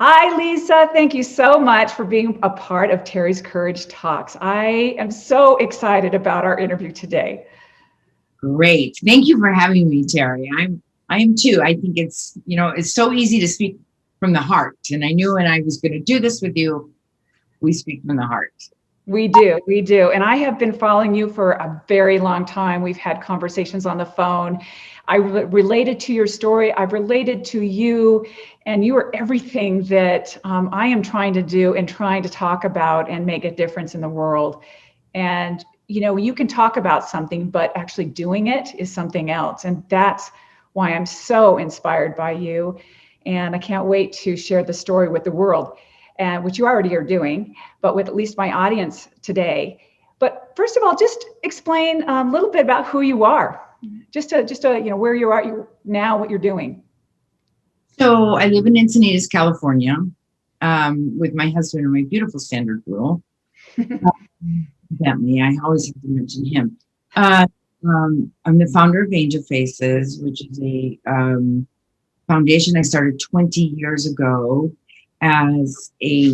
Hi, Lisa. Thank you so much for being a part of Terry's Courage Talks. I am so excited about our interview today. Great. Thank you for having me, Terry. I am too. I think it's so easy to speak from the heart. And I knew when I was going to do this with you, we speak from the heart. We do. And I have been following you for a very long time. We've had conversations on the phone. Related to your story. I've related to you, and you are everything that I am trying to do and trying to talk about and make a difference in the world. And, you can talk about something, but actually doing it is something else. And that's why I'm so inspired by you. And I can't wait to share the story with the world, and which you already are doing, but with at least my audience today. But first of all, just explain a little bit about who you are, just to where you are now, what you're doing. So I live in Encinitas, California, with my husband and my beautiful standard girl, Bentley. I always have to mention him. Uh, I'm the founder of Angel Faces, which is a foundation I started 20 years ago as a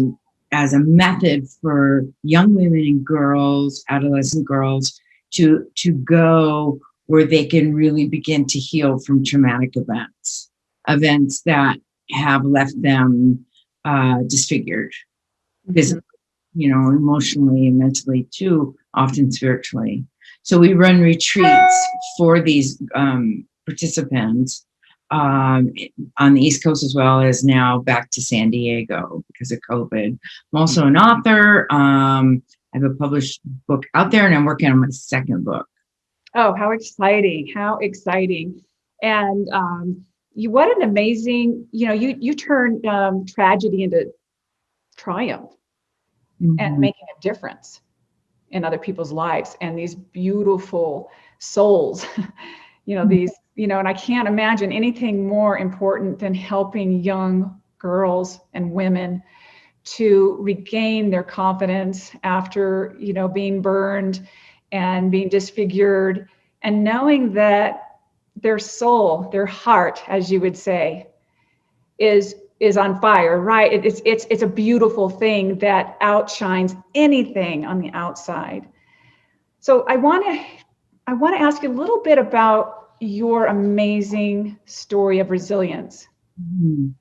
method for young women and girls, adolescent girls, to go where they can really begin to heal from traumatic events that have left them disfigured, physically, emotionally and mentally too, often spiritually. So we run retreats for these participants on the East Coast, as well as now back to San Diego because of COVID. I'm also an author. I have a published book out there, and I'm working on my second book. Oh, how exciting. How exciting. And what an amazing, you turned tragedy into triumph and making a difference in other people's lives and these beautiful souls, and I can't imagine anything more important than helping young girls and women to regain their confidence after, being burned and being disfigured, and knowing that their soul, their heart, as you would say, is on fire, right? It's a beautiful thing that outshines anything on the outside. So I want to ask you a little bit about your amazing story of resilience. Mhm.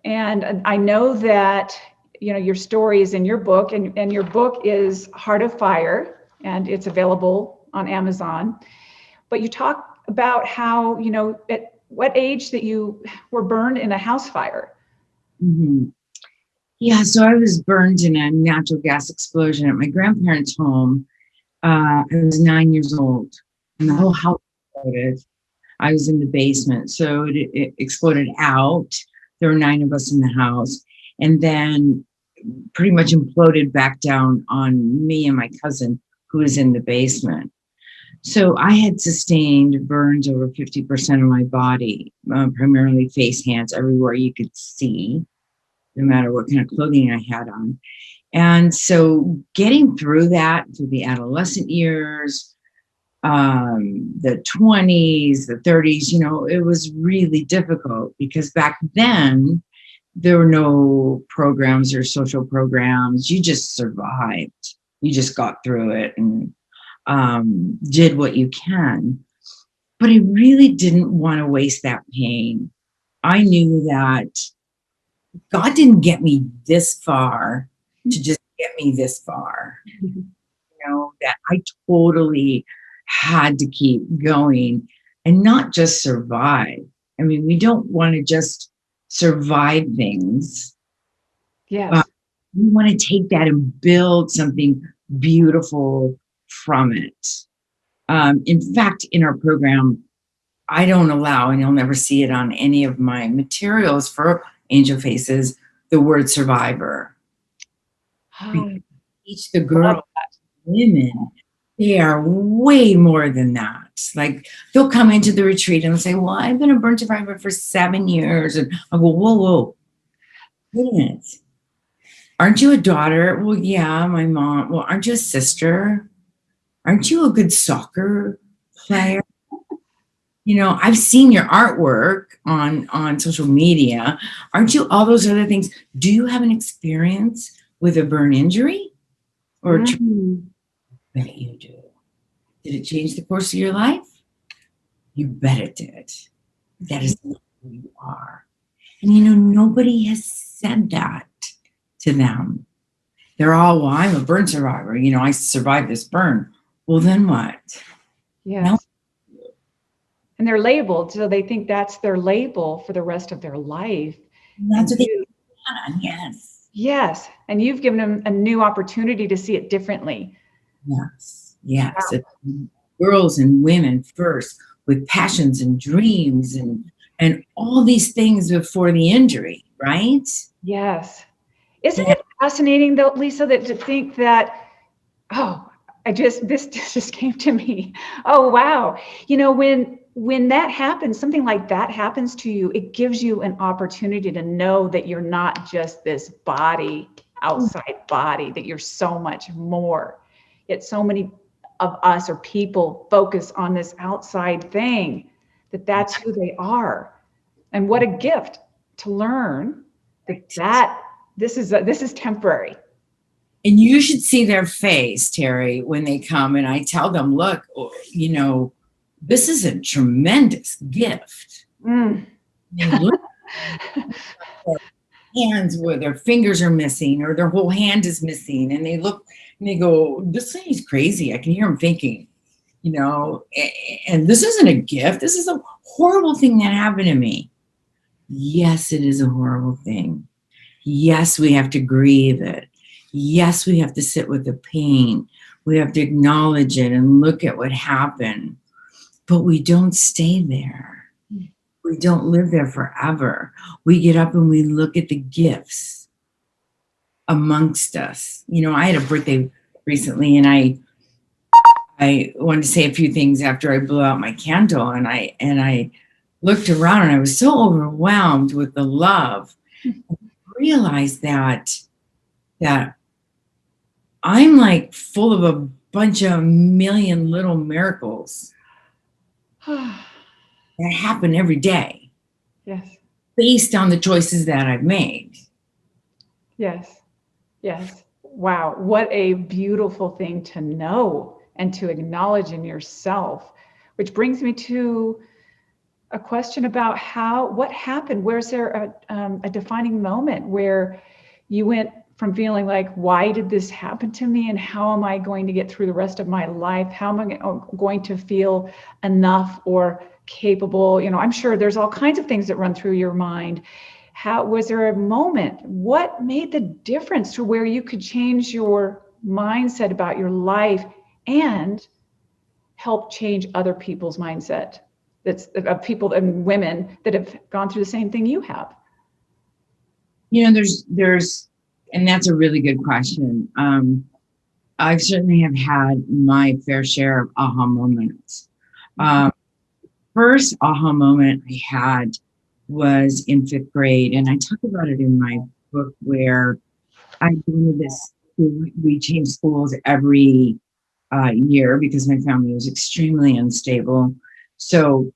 And I know that your story is in your book, and your book is Heart of Fire, and it's available on Amazon. But you talk about how, at what age that you were burned in a house fire. Mhm. Yeah, so I was burned in a natural gas explosion at my grandparents' home. I was 9 years old, and the whole house exploded. I was in the basement, so it exploded out. There were 9 of us in the house, and then pretty much imploded back down on me and my cousin, who was in the basement. So I had sustained burns over 50% of my body, primarily face, hands, everywhere you could see, no matter what kind of clothing I had on. And so getting through that, through the adolescent years, the 20s, the 30s, it was really difficult because back then there were no programs or social programs. You just survived. You just got through it and did what you can. But I really didn't want to waste that pain. I knew that God didn't get me this far to just get me this far. That I totally had to keep going and not just survive. I mean, we don't want to just survive things. Yes. We want to take that and build something beautiful from it. In fact, in our program, I don't allow, and you'll never see it on any of my materials for Angel Faces, the word survivor. Oh, Teach the love girls, women, they are way more than that. Like they'll come into the retreat and they'll say, well, I've been a burn survivor for 7 years. And I'll go, whoa, wait a minute. Aren't you a daughter? Well, yeah, my mom. Well, aren't you a sister? Aren't you a good soccer player? I've seen your artwork on social media. Aren't you all those other things? Do you have an experience with a burn injury? Or Mm. bet you do. Did it change the course of your life? You bet it did. That is not who you are. And nobody has said that to them. They're all, well, I'm a burn survivor. I survived this burn. Well, then what? Yes. No. And they're labeled, so they think that's their label for the rest of their life. That's And what they plan on. Yes. yes, and you've given them a new opportunity to see it differently. Yes. Yes. Wow. It's girls and women first with passions and dreams and all these things before the injury, right? Yes. Isn't Yeah. it fascinating though, Lisa, that to think that, oh, this just came to me. Oh, wow. When that happens, something like that happens to you, it gives you an opportunity to know that you're not just this body, outside body, that you're so much more. Yet so many of us or people focus on this outside thing, that's who they are. And what a gift to learn that this is temporary. And you should see their face, Terry, when they come and I tell them, look, this is a tremendous gift. Mm. They look at their hands where their fingers are missing or their whole hand is missing. And they look and they go, this lady's crazy. I can hear them thinking, and this isn't a gift. This is a horrible thing that happened to me. Yes, it is a horrible thing. Yes, we have to grieve it. Yes, we have to sit with the pain. We have to acknowledge it and look at what happened. But we don't stay there. We don't live there forever. We get up and we look at the gifts amongst us. I had a birthday recently and I wanted to say a few things after I blew out my candle, and I looked around and I was so overwhelmed with the love. I realized that I'm like full of a bunch of million little miracles that happen every day. Yes. Based on the choices that I've made. Yes. Yes. Wow. What a beautiful thing to know and to acknowledge in yourself, which brings me to a question about what happened. Where's there a defining moment where you went from feeling like, why did this happen to me? And how am I going to get through the rest of my life? How am I going to feel enough or capable? I'm sure there's all kinds of things that run through your mind. How was there a moment? What made the difference to where you could change your mindset about your life and help change other people's mindset? That's of people and women that have gone through the same thing you have. There's, and that's a really good question. I certainly have had my fair share of aha moments. First aha moment I had was in 5th grade, and I talk about it in my book where I did this. We changed schools every year because my family was extremely unstable. So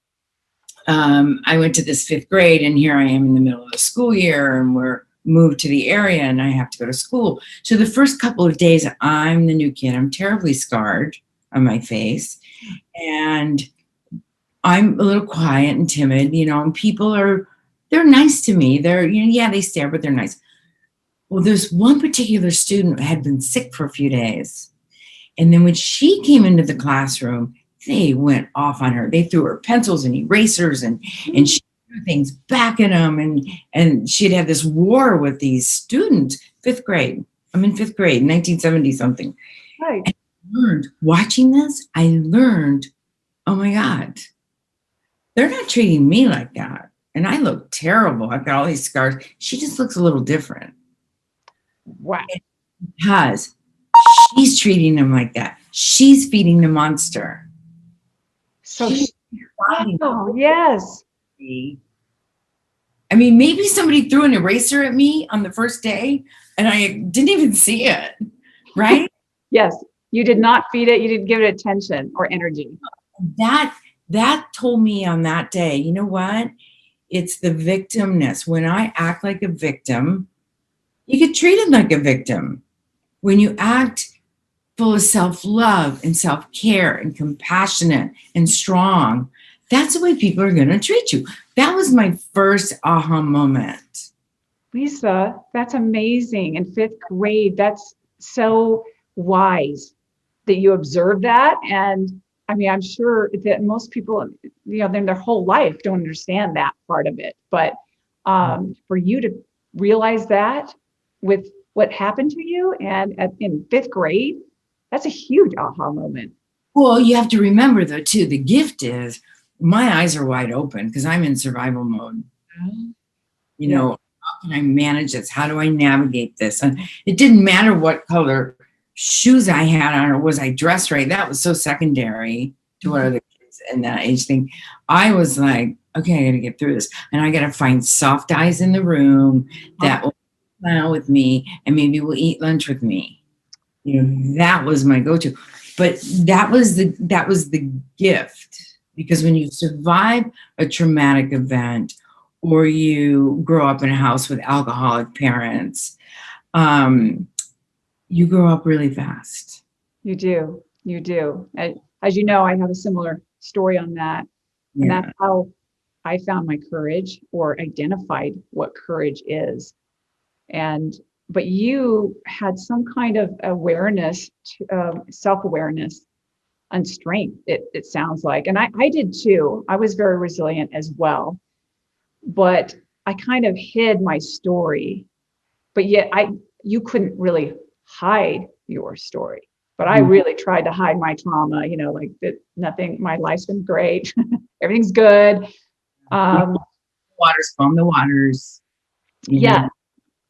I went to this 5th grade, and here I am in the middle of the school year, and we're moved to the area, and I have to go to school. So the first couple of days, I'm the new kid. I'm terribly scarred on my face, and I'm a little quiet and timid, and people they're nice to me. They're, yeah, they stare, but they're nice. Well, there's one particular student who had been sick for a few days. And then when she came into the classroom, they went off on her. They threw her pencils and erasers and she threw things back at them. And she'd had this war with these students, 5th grade. I'm in 5th grade, 1970 something. Right. And watching this, I learned, oh my God, they're not treating me like that. And I look terrible. I've got all these scars. She just looks a little different. Wow. Because she's treating them like that. She's feeding the monster. So yes. I mean, maybe somebody threw an eraser at me on the first day and I didn't even see it, right? Yes. You did not feed it. You didn't give it attention or energy. that told me on that day, you know what? It's the victimness. When I act like a victim, you get treated like a victim. When you act full of self-love and self-care and compassionate and strong, that's the way people are going to treat you. That was my first aha moment. Lisa, that's amazing. In fifth grade, that's so wise that you observe that. And I mean, I'm sure that most people, in their whole life don't understand that part of it. But for you to realize that with what happened to you and in fifth grade, that's a huge aha moment. Well, you have to remember though, too, the gift is my eyes are wide open because I'm in survival mode. You Yeah. know, how can I manage this? How do I navigate this? And it didn't matter what color shoes I had on or was I dressed right. That was so secondary to what other kids in that age think. I was like, okay, I got to get through this. And I got to find soft eyes in the room that will smile with me and maybe will eat lunch with me. That was my go-to. But that was the gift, because when you survive a traumatic event or you grow up in a house with alcoholic parents, you grow up really fast. You do. You do. As you know, I have a similar story on that. And Yeah. that's how I found my courage or identified what courage is. But you had some kind of awareness, self-awareness and strength, it sounds like. And I did too. I was very resilient as well. But I kind of hid my story. But yet you couldn't really hide your story. But I really tried to hide my trauma, like that nothing, my life's been great. Everything's good. Calm the waters, Yeah.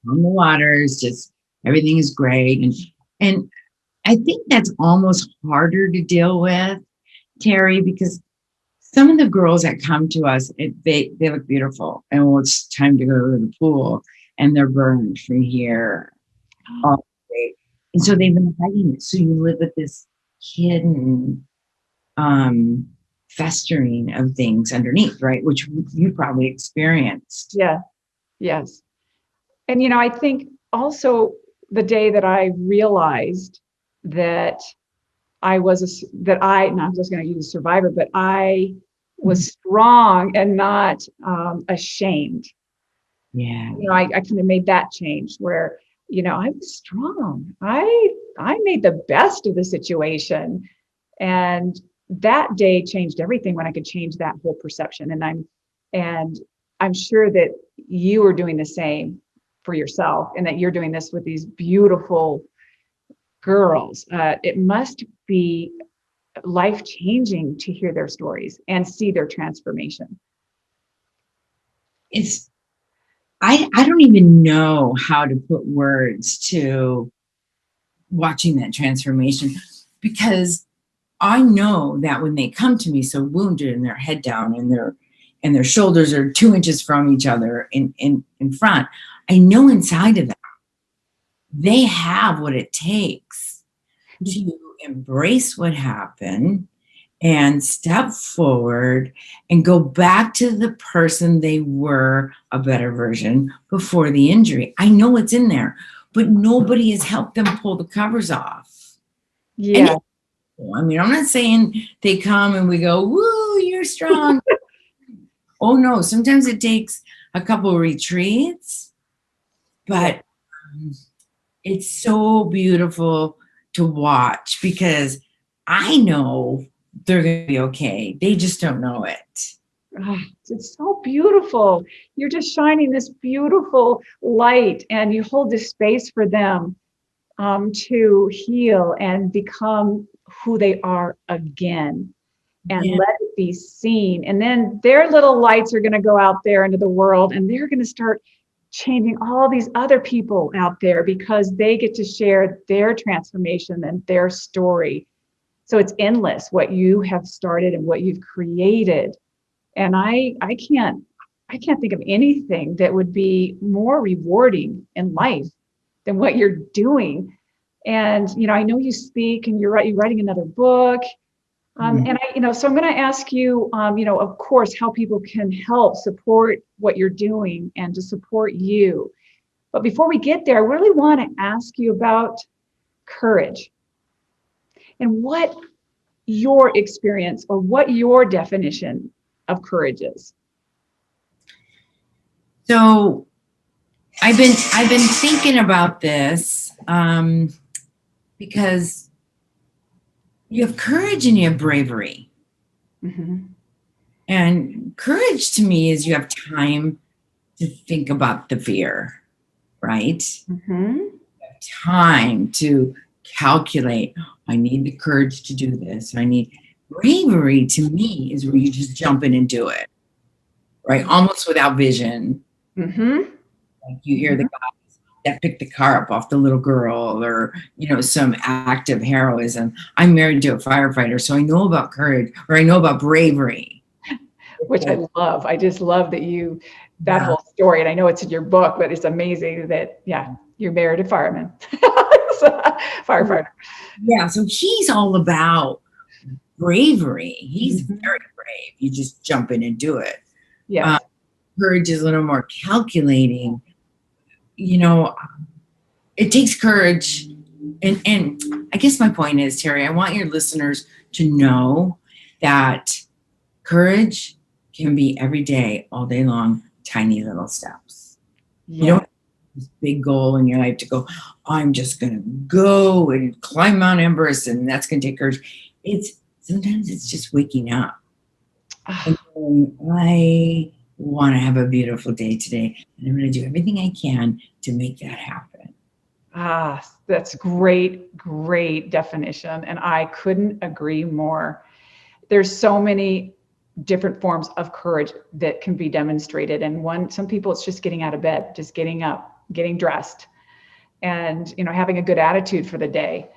calm the waters, just everything is great. And I think that's almost harder to deal with, Terry, because some of the girls that come to us, they look beautiful, and well, it's time to go to the pool, and they're burned from here all day. And so they've been hiding it. So you live with this hidden festering of things underneath, right? Which you probably experienced. Yeah. Yes. And, I think also the day that I realized that not just going to use survivor, but I was strong and not ashamed. Yeah. I kind of made that change where, I was strong. I made the best of the situation. And that day changed everything when I could change that whole perception. And I'm sure that you are doing the same for yourself, and that you're doing this with these beautiful girls. It must be life changing to hear their stories and see their transformation. I don't even know how to put words to watching that transformation, because I know that when they come to me so wounded and their head down and their shoulders are 2 inches from each other in front, I know inside of them they have what it takes to embrace what happened and step forward and go back to the person they were, a better version, before the injury. I know it's in there, but nobody has helped them pull the covers off. Yeah. I mean, I'm not saying they come and we go, woo, you're strong. Oh no, sometimes it takes a couple of retreats, but it's so beautiful to watch, because I know they're going to be okay. They just don't know it. Oh, it's so beautiful. You're just shining this beautiful light, and you hold this space for them to heal and become who they are again, and let it be seen. And then their little lights are going to go out there into the world, and they're going to start changing all these other people out there, because they get to share their transformation and their story. So it's endless what you have started and what you've created. And I can't think of anything that would be more rewarding in life than what you're doing. And I know you speak, and you're writing another book. And so I'm going to ask you, of course, how people can help support what you're doing and to support you. But before we get there, I really want to ask you about courage and what your experience or what your definition of courage is. So I've been thinking about this because you have courage and you have bravery. Mm-hmm. And courage to me is you have time to think about the fear, right? Mm-hmm. You have time to calculate, I need the courage to do this. Bravery to me is where you just jump in and do it, right? Almost without vision. Mm-hmm. Like you hear the guys that picked the car up off the little girl, or some act of heroism. I'm married to a firefighter, so I know about courage, or I know about bravery, which I love. I just love that whole story. And I know it's in your book, but it's amazing that, you're married a fireman, firefighter. Yeah, so he's all about bravery. He's Mm-hmm. very brave. You just jump in and do it. Yes. Courage is a little more calculating. It takes courage. And I guess my point is, Terry, I want your listeners to know that courage can be every day, all day long, tiny little steps. Yeah. You don't have this big goal in your life to go, I'm just going to go and climb Mount Everest, and that's going to take courage. Sometimes it's just waking up. And I want to have a beautiful day today, and I'm going to do everything I can to make that happen. That's great definition. And I couldn't agree more. There's so many different forms of courage that can be demonstrated. And some people, it's just getting out of bed, just getting up, getting dressed, and, having a good attitude for the day.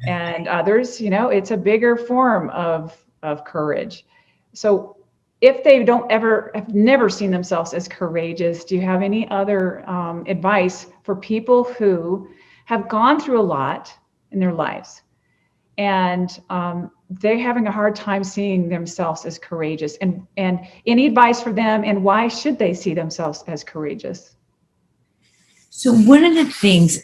And others, it's a bigger form of courage. So if they have never seen themselves as courageous, do you have any other advice for people who have gone through a lot in their lives and they're having a hard time seeing themselves as courageous, and any advice for them, and why should they see themselves as courageous? So one of the things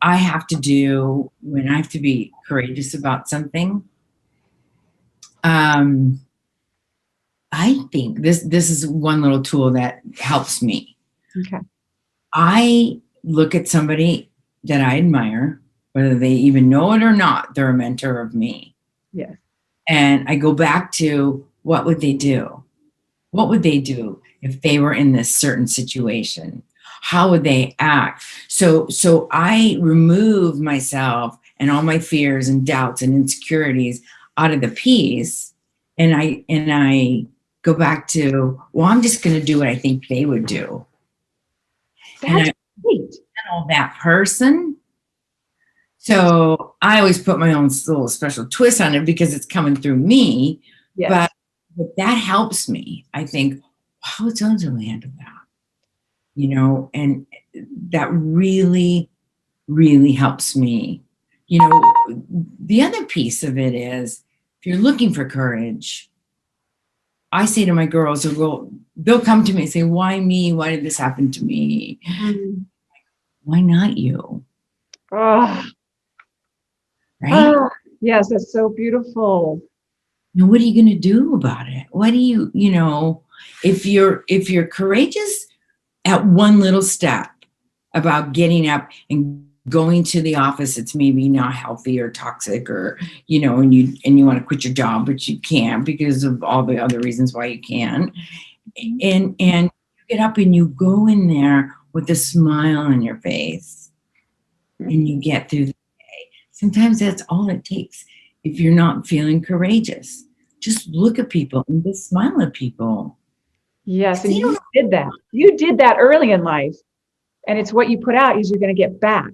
I have to do when I have to be courageous about something, I think this is one little tool that helps me. Okay. I look at somebody that I admire, whether they even know it or not, they're a mentor of me. Yes. And I go back to, what would they do? What would they do if they were in this certain situation? How would they act? So I remove myself and all my fears and doubts and insecurities out of the piece, and I go back to, well, I'm just going to do what I think they would do. That's great. Channel that person. So I always put my own little special twist on it because it's coming through me. Yes. But that helps me. I think, how would so-and-so handle that? And that really, really helps me. The other piece of it is, if you're looking for courage, I say to my girls, they'll come to me and say, why me? Why did this happen to me? Mm. Why not you? Oh. Right? Oh, yes, that's so beautiful. Now, what are you going to do about it? What do if you're courageous at one little step about getting up and going to the office, it's maybe not healthy or toxic, or and you want to quit your job, but you can't because of all the other reasons why you can't. And you get up and you go in there with a smile on your face, and you get through the day. Sometimes that's all it takes. If you're not feeling courageous, just look at people and just smile at people. Yes, and you did that. You did that early in life, and it's what you put out is you're going to get back.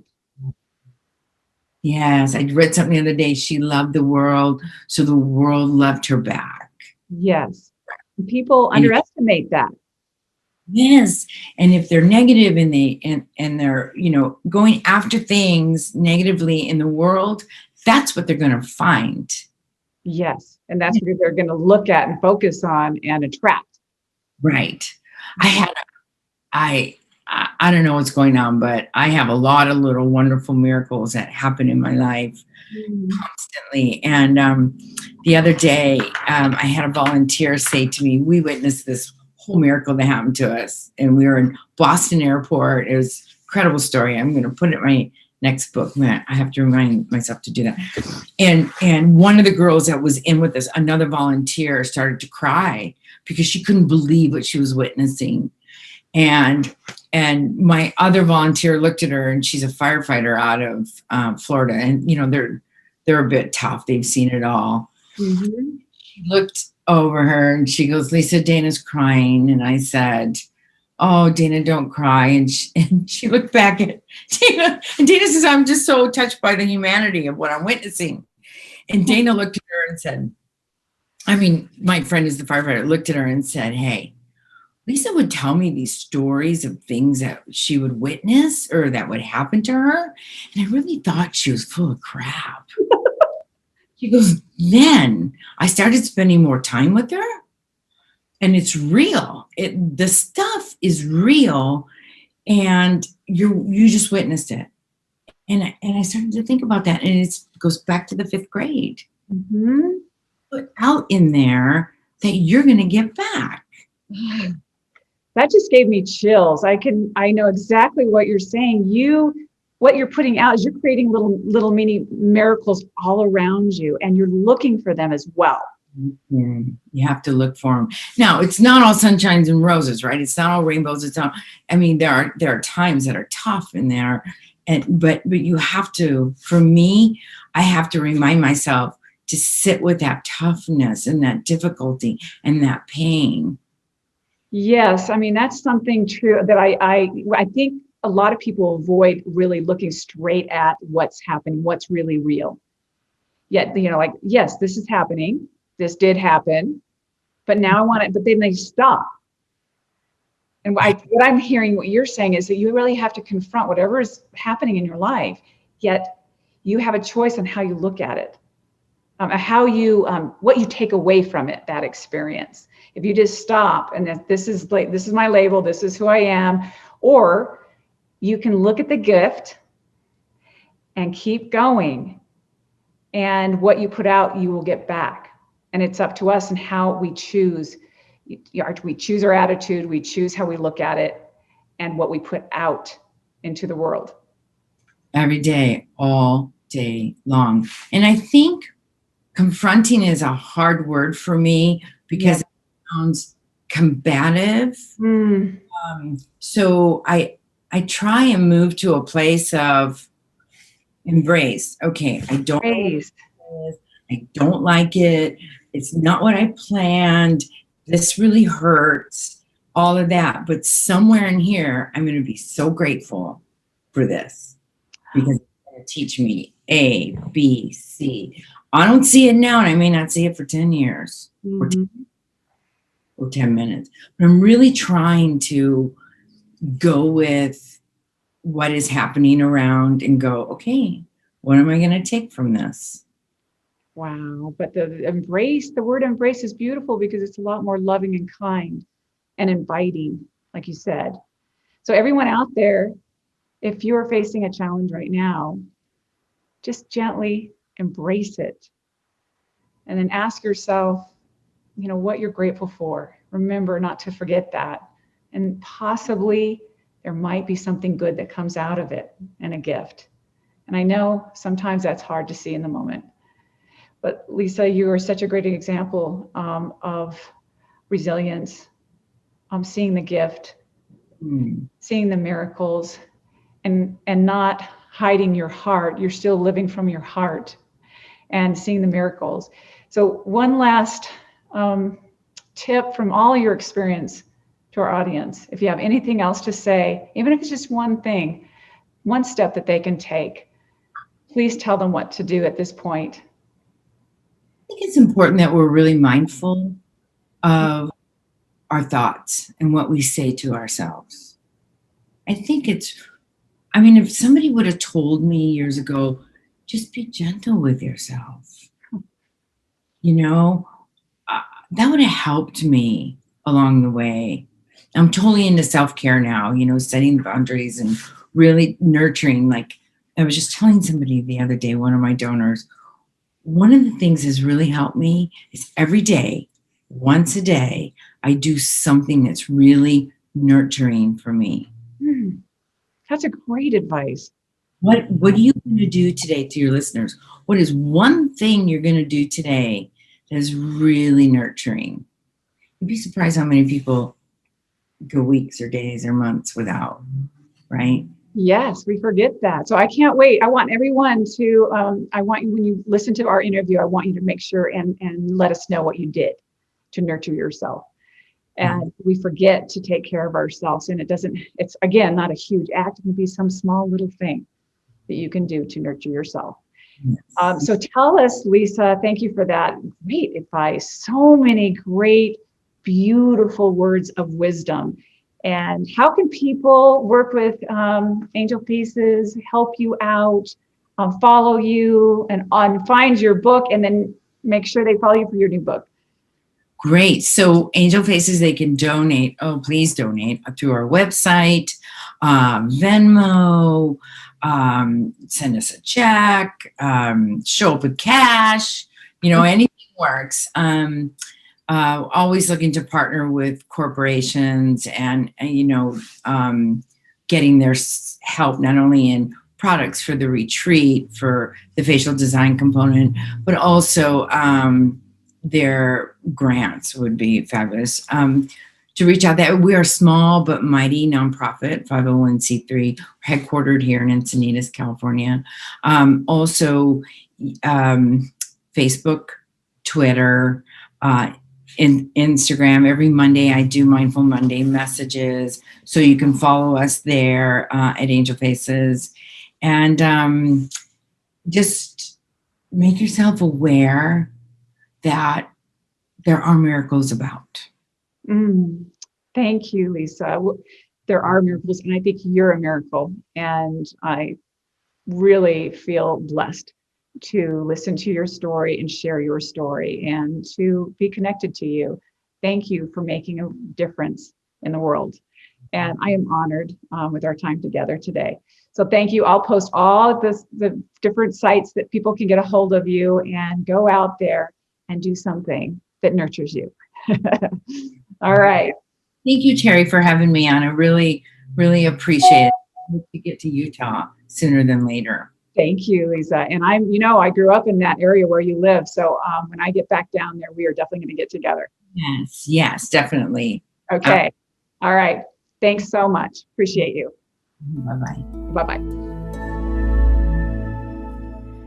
Yes, I read something the other day. She loved the world, so the world loved her back. Yes, people underestimate that. Yes, and if they're negative and they're going after things negatively in the world, that's what they're going to find. Yes, And that's what they're going to look at and focus on and attract. Right. I don't know what's going on, but I have a lot of little wonderful miracles that happen in my life constantly. And the other day, I had a volunteer say to me, we witnessed this whole miracle that happened to us. And we were in Boston Airport. It was an incredible story. I'm going to put it in my next book. Man, I have to remind myself to do that. And one of the girls that was in with us, another volunteer, started to cry because she couldn't believe what she was witnessing. And my other volunteer looked at her, and she's a firefighter out of Florida, and they're a bit tough. They've seen it all. Mm-hmm. She looked over her and she goes, "Lisa, Dana's crying." And I said, "Oh, Dana, don't cry." And she looked back at Dana, and Dana says, "I'm just so touched by the humanity of what I'm witnessing." And Dana looked at her and said, my friend is the firefighter, looked at her and said, "Hey, Lisa would tell me these stories of things that she would witness or that would happen to her. And I really thought she was full of crap." She goes, "Then I started spending more time with her, and it's real. The stuff is real, and you just witnessed it." And I started to think about that, and it goes back to the 5th grade. Mm-hmm. Put out in there that you're going to get back. That just gave me chills. I know exactly what you're saying. What you're putting out is you're creating little mini miracles all around you, and you're looking for them as well. Mm-hmm. You have to look for them. Now, it's not all sunshines and roses, right? It's not all rainbows. There are times that are tough in there, but you have to. For me, I have to remind myself to sit with that toughness and that difficulty and that pain. Yes, that's something true that I think a lot of people avoid really looking straight at what's happening, what's really real. Yet, yes, this is happening. This did happen, but now I want it, but then they stop. And what I'm hearing, what you're saying is that you really have to confront whatever is happening in your life, yet you have a choice on how you look at it, what you take away from it, that experience. If you just stop and this is my label, this is who I am, or you can look at the gift and keep going, and what you put out, you will get back. And it's up to us and how we choose. We choose our attitude, we choose how we look at it, and what we put out into the world. Every day, all day long. And I think confronting is a hard word for me because it sounds combative. So I try and move to a place of embrace. Okay, I don't like it. It's not what I planned. This really hurts. All of that. But somewhere in here, I'm going to be so grateful for this because it's going to teach me A, B, C. I don't see it now, and I may not see it for 10 years or 10 minutes. But I'm really trying to go with what is happening around and go, okay, what am I going to take from this? Wow. But the word embrace is beautiful because it's a lot more loving and kind and inviting, like you said. So everyone out there, if you're facing a challenge right now, just gently embrace it. And then ask yourself, what you're grateful for. Remember not to forget that. And possibly there might be something good that comes out of it and a gift. And I know sometimes that's hard to see in the moment. But Lisa, you are such a great example of resilience, seeing the gift, seeing the miracles, and not hiding your heart. You're still living from your heart and seeing the miracles. So one last tip from all your experience to our audience. If you have anything else to say, even if it's just one thing, one step that they can take, please tell them what to do at this point. I think it's important that we're really mindful of our thoughts and what we say to ourselves. I think if somebody would have told me years ago, just be gentle with yourself. you know, that would have helped me along the way. I'm totally into self-care now, setting boundaries and really nurturing. Like I was just telling somebody the other day, one of my donors, one of the things that's really helped me is every day, once a day, I do something that's really nurturing for me. That's a great advice. What are you going to do today, to your listeners? What is one thing you're going to do today that is really nurturing? You'd be surprised how many people go weeks or days or months without, right? Yes, we forget that. So I can't wait. I want everyone to, I want you, when you listen to our interview, I want you to make sure and let us know what you did to nurture yourself. And we forget to take care of ourselves. And it's again, not a huge act. It can be some small little thing that you can do to nurture yourself. Yes. So tell us, Lisa, thank you for that great advice. So many great, beautiful words of wisdom. And how can people work with Angel Pieces, help you out, follow you, and find your book, and then make sure they follow you for your new book? Great. So Angel Faces, they can donate. Oh, please donate through our website, Venmo, send us a check, show up with cash, anything works. Always looking to partner with corporations and getting their help, not only in products for the retreat, for the facial design component, but also their grants would be fabulous. To reach out, that we are small but mighty nonprofit, 501c3, headquartered here in Encinitas, California. Also, Facebook, Twitter, in Instagram. Every Monday I do Mindful Monday messages, so you can follow us there at Angel Faces, and just make yourself aware that there are miracles about. Thank you, Lisa. There are miracles, and I think you're a miracle. And I really feel blessed to listen to your story and share your story and to be connected to you. Thank you for making a difference in the world. And I am honored with our time together today. So thank you. I'll post all of the different sites that people can get a hold of you, and go out there and do something that nurtures you. All right. Thank you, Terry, for having me on. I really, really appreciate it. I hope to get to Utah sooner than later. Thank you, Lisa. And I grew up in that area where you live. So when I get back down there, we are definitely going to get together. Yes, definitely. Okay. All right. Thanks so much. Appreciate you. Bye-bye. Bye-bye.